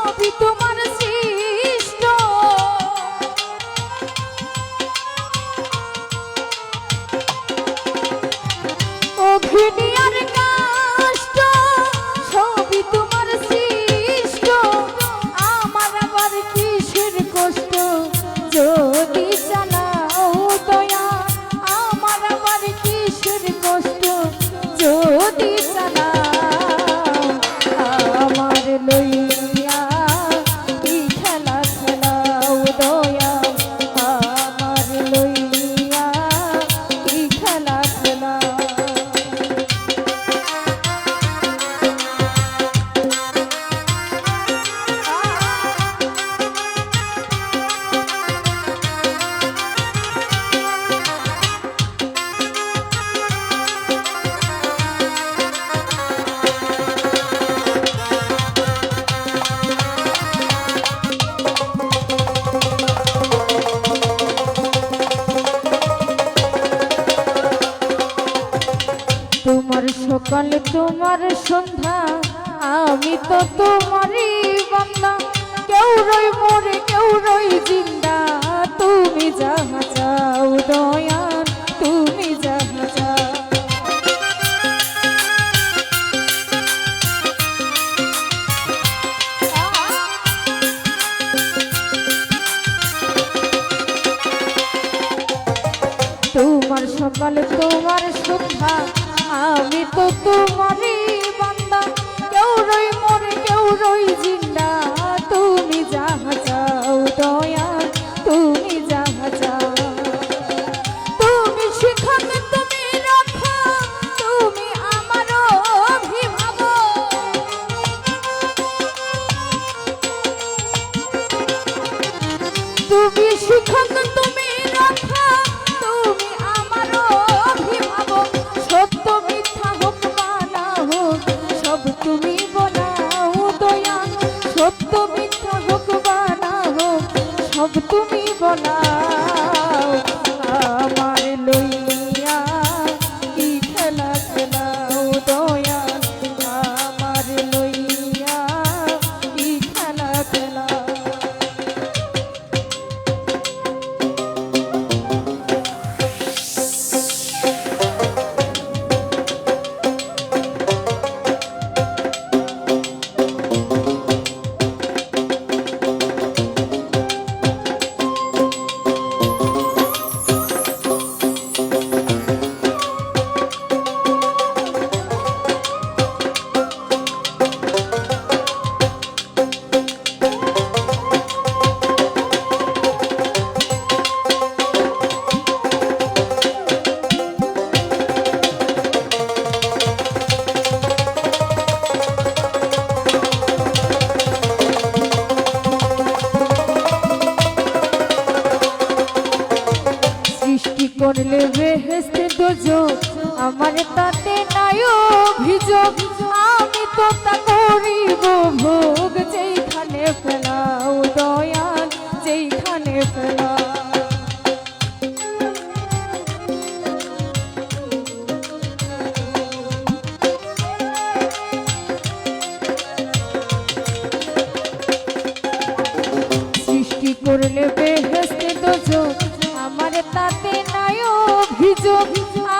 সবই তোমার সৃষ্ট অঘিনী আর কাষ্ট সবই তোমার সৃষ্ট আমার আবার কিসের কষ্ট যদি জানাও দয়া আমার আবার কিসের কষ্ট যদি জানাও আমার লইয়া কি খেলা খেলাও দয়া আমার লইয়া কি খেলা খেলাও তোমার সকাল তোমার সন্ধ্যা আমি তো তোমারই বান্দা কেউ রই মরে কেউ রই জিন্দা তুমি যাহা চাও দয়াল তুমি যাহা চাও তোমার সকাল তোমার সন্ধ্যা আমি তো তোমারই বান্দা কেউ রই মরে কেউ রই জিন্দা তুমি যাহা চাও দয়াল তুমি যাহা চাও তুমি শিক্ষক তুমি রাখো তুমি আমার অভিভাবক তুমি শিক্ষক তুমি রাখো তুমি আমার অভিভাবক সত্য মিথ্যা হোক বা না হোক সব তুমি বলাও দয়া সত্য মিথ্যা হোক বা না হোক সব তুমি বলাও আমার লইয়া কি খেলা খেলাও দয়া আমার লইয়া কি খেলা খেলাও করলে বেহেশতে দোজখ আমার তাতে নাই অভিযোগ আমি তো তা করিব ভোগ যেইখানে ফেলাও দয়াল যেইখানে ফেলাও সৃষ্টি করলে বেহেশতে দোজখ আমার তাতে নাই অভিযোগ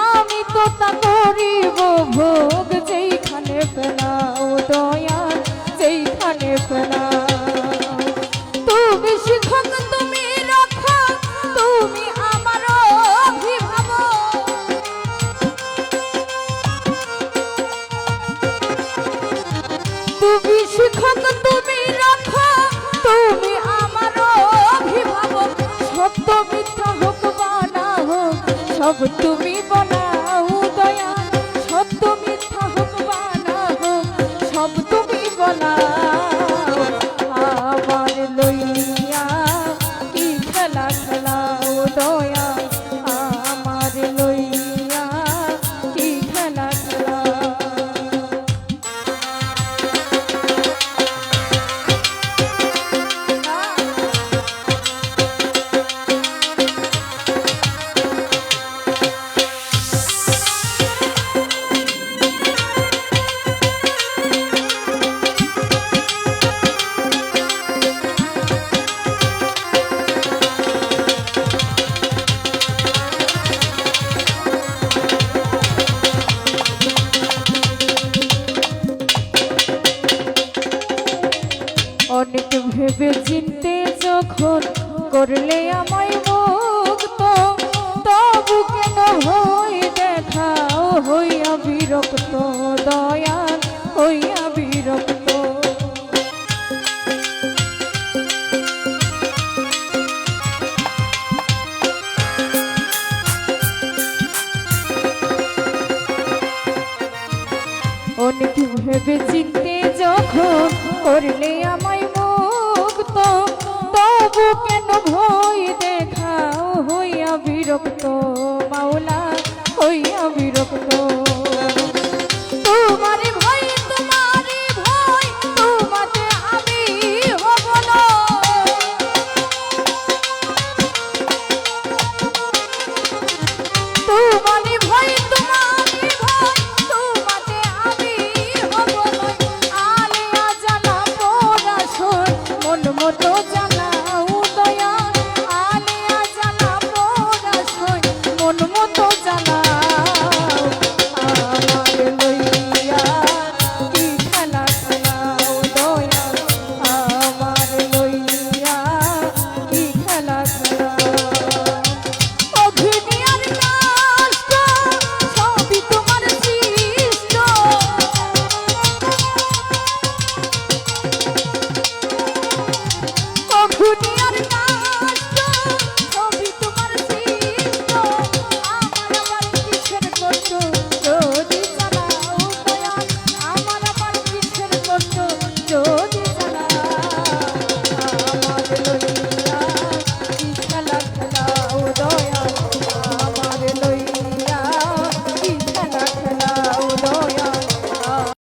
আমি তো তা করিব ভোগ যেইখানে ফেলাও দয়াল যেইখানে ফেলাও তুমি শিক্ষক তুমি রাখো তুমি আমার অভিভাবক তুমি শিক্ষক তুমি রাখো তুমি আমার অভিভাবক সত্য মিথ্যা হোক বা না হোক সব তুমি বলাও দয়া সত্য মিথ্যা হোক বা না হোক সব তুমি বলাও আমার লইয়া কি খেলা খেলাও দয়া আমার লইয়া কি খেলা খেলাও অনেক ভেবে চিনতে যখন করলে আমায় মুক্ত, তবু কেন হই দেখাও হইয়া বিরক্ত, দয়াল হইয়া বিরক্ত। অনেক ভেবে চিনতে যখন করলে আমায় মুক্ত, তবু কেন ভয় দেখাও হইয়া বিরক্ত, মাওলা হইয়া বিরক্ত। তোমারে ভয় তোমারে ভয় তোমাতে আমি হব না, তোমারে ভয় তোমারে ভয় তোমাতে আমি হব না। আলিয়া জানা পড়াশোন মন মতো